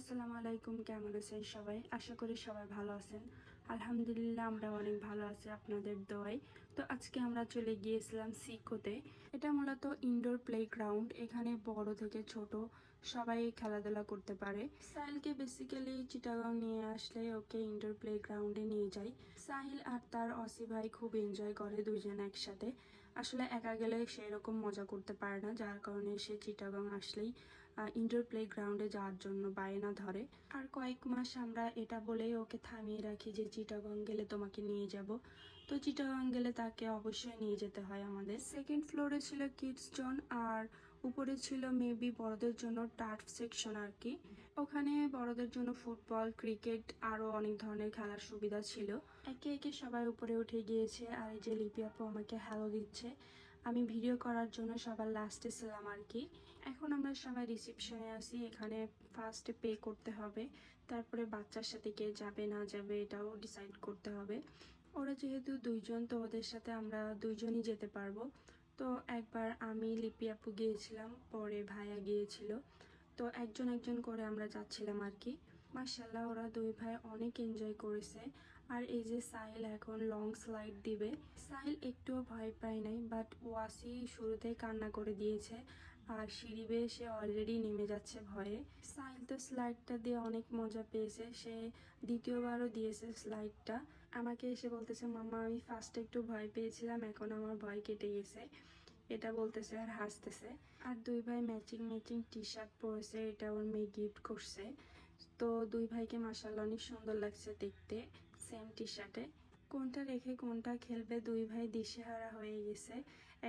আসসালামু আলাইকুম, কেমন আছেন সবাই? আশা করি সবাই ভালো আছেন। আলহামদুলিল্লাহ আমরা অনেক ভালো আছি আপনাদের দোয়ায়। তো আজকে আমরা চলে গিয়েছিলাম সিকোতে। এটা মূলত ইনডোর প্লেগ্রাউন্ড। এখানে বড় থেকে ছোট সবাই খেলাধুলা করতে পারে। সাহিলকে বেসিক্যালি চিটাগাং নিয়ে আসলে ওকে ইনডোর প্লেগ্রাউন্ডে নিয়ে যাই। সাহিল আর তার অসি ভাই খুব এনজয় করে দুজন একসাথে। আসলে একা গেলে সেরকম মজা করতে পারে না, যার কারণে সে চিটাগাং আসলেই ইনডোর প্লেগ্রাউন্ডে যাওয়ার জন্য বায়না ধরে। আর কয়েক মাস আমরা এটা বলেই ওকে থামিয়ে রাখি যে চিটাগাং গেলে তোমাকে নিয়ে যাব। তো চিটাগাং গেলে তাকে অবশ্যই নিয়ে যেতে হয় আমাদের। সেকেন্ড ফ্লোরে ছিল কিডস জোন, আর উপরে ছিল মেবি বড়দের জন্য টার্ফ সেকশন আর কি। ওখানে বড়দের জন্য ফুটবল, ক্রিকেট আরো অনেক ধরনের খেলার সুবিধা ছিল। একে একে সবাই উপরে উঠে গিয়েছে, আর এই যে লিপি আপু আমাকে হ্যালো দিচ্ছে। আমি ভিডিও করার জন্য সবার লাস্টে ছিলাম আর কি। এখন আমরা সবাই রিসেপশনে আসি। এখানে ফার্স্টে পে করতে হবে, তারপরে বাচ্চার সাথে কে যাবে না যাবে এটাও ডিসাইড করতে হবে। ওরা যেহেতু দুইজন, তো ওদের সাথে আমরা দুইজনই যেতে পারবো। তো একবার আমি, লিপি আপু গিয়েছিলাম, পরে ভাইয়া গিয়েছিল। তো একজন একজন করে আমরা যাচ্ছিলাম আর কি। মার্শাল্লাহ ওরা দুই ভাই অনেক এনজয় করেছে। আর এই যে সাহিল এখন লং স্লাইড দিবে। সাহিল একটুও ভয় পায় নাই, বাট ওয়াসি শুরুতেই কান্না করে দিয়েছে। আর সিঁড়ি বেয়ে সে অলরেডি নেমে যাচ্ছে ভয়ে। সাহিল তো স্লাইডটা দিয়ে অনেক মজা পেয়েছে, সে দ্বিতীয়বারও দিয়েছে স্লাইডটা। আমাকে এসে বলতেছে, মাম্মা আমি ফার্স্টে একটু ভয় পেয়েছিলাম, এখন আমার ভয় কেটে গেছে, এটা বলতেছে আর হাসতেছে। আর দুই ভাই ম্যাচিং ম্যাচিং টি শার্ট পরেছে, এটা ওর মেয়ে গিফট করছে। তো দুই ভাইকে মাশাআল্লাহ অনেক সুন্দর লাগছে দেখতে সেম টি শার্টে। কোনটা রেখে কোনটা খেলবে দুই ভাই দিশেহারা হয়ে গেছে।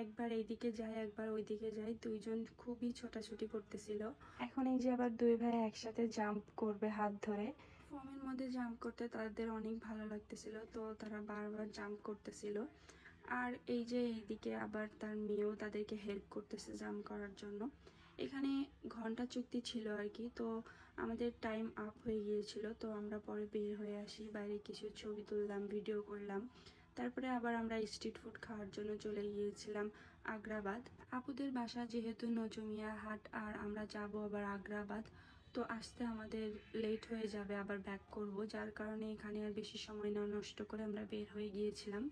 একবার এইদিকে যায় একবার ওইদিকে যায়, দুইজন খুবই ছোটাছুটি করতেছিল। এখন এই যে আবার দুই ভাই একসাথে জাম্প করবে হাত ধরে। ফোমের মধ্যে জাম্প করতে তাদের অনেক ভালো লাগতেছিল, তো তারা বারবার জাম্প করতেছিল। আর এই যে এইদিকে আবার তার মেয়েও তাদেরকে হেল্প করতেছে জাম্প করার জন্য। এখানে ঘন্টা চুক্তি ছিল আর কি। তো আমাদের টাইম আপ হয়ে গিয়েছিল, তো আমরা পরে বের হয়ে আসি, বাইরে কিছু ছবি তুললাম, ভিডিও করলাম। তারপরে আবার আমরা স্ট্রিট ফুড খাওয়ার জন্য চলে গিয়েছিলাম আগ্রাবাদ। আপুদের বাসা যেহেতু নজমিয়া হাট, আর আমরা যাব আবার আগ্রাবাদ। তো আসতে আমাদের লেট হয়ে যাবে, আবার ব্যাক করব, যার কারণে এখানে আর বেশি সময় না নষ্ট করে আমরা বের হয়ে গিয়েছিলাম।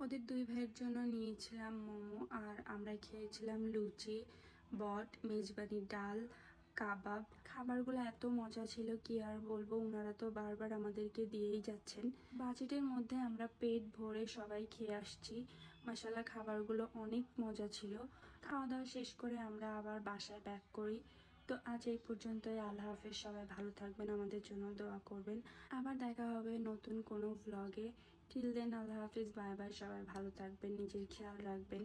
ওদের দুই ভাইয়ের জন্য নিয়েছিলাম মোমো, আর আমরা খেয়েছিলাম লুচি, বট, মেজবানি ডাল, কাবাব। খাবারগুলো এত মজা ছিল কি আর বলবো, ওনারা তো বারবার আমাদেরকে দিয়েই যাচ্ছেন। বাজেটের মধ্যে আমরা পেট ভরে সবাই খেয়ে আসছি। মাসাল্লাহ খাবারগুলো অনেক মজা ছিল। খাওয়া দাওয়া শেষ করে আমরা আবার বাসায় ব্যাক করি। তো আজ এই পর্যন্তই। আল্লাহ হাফেজ, সবাই ভালো থাকবেন, আমাদের জন্য দোয়া করবেন। আবার দেখা হবে নতুন কোনো ভ্লগে। টিল দেন আল্লাহ হাফিজ, বাই বাই, সবাই ভালো থাকবেন, নিজের খেয়াল রাখবেন।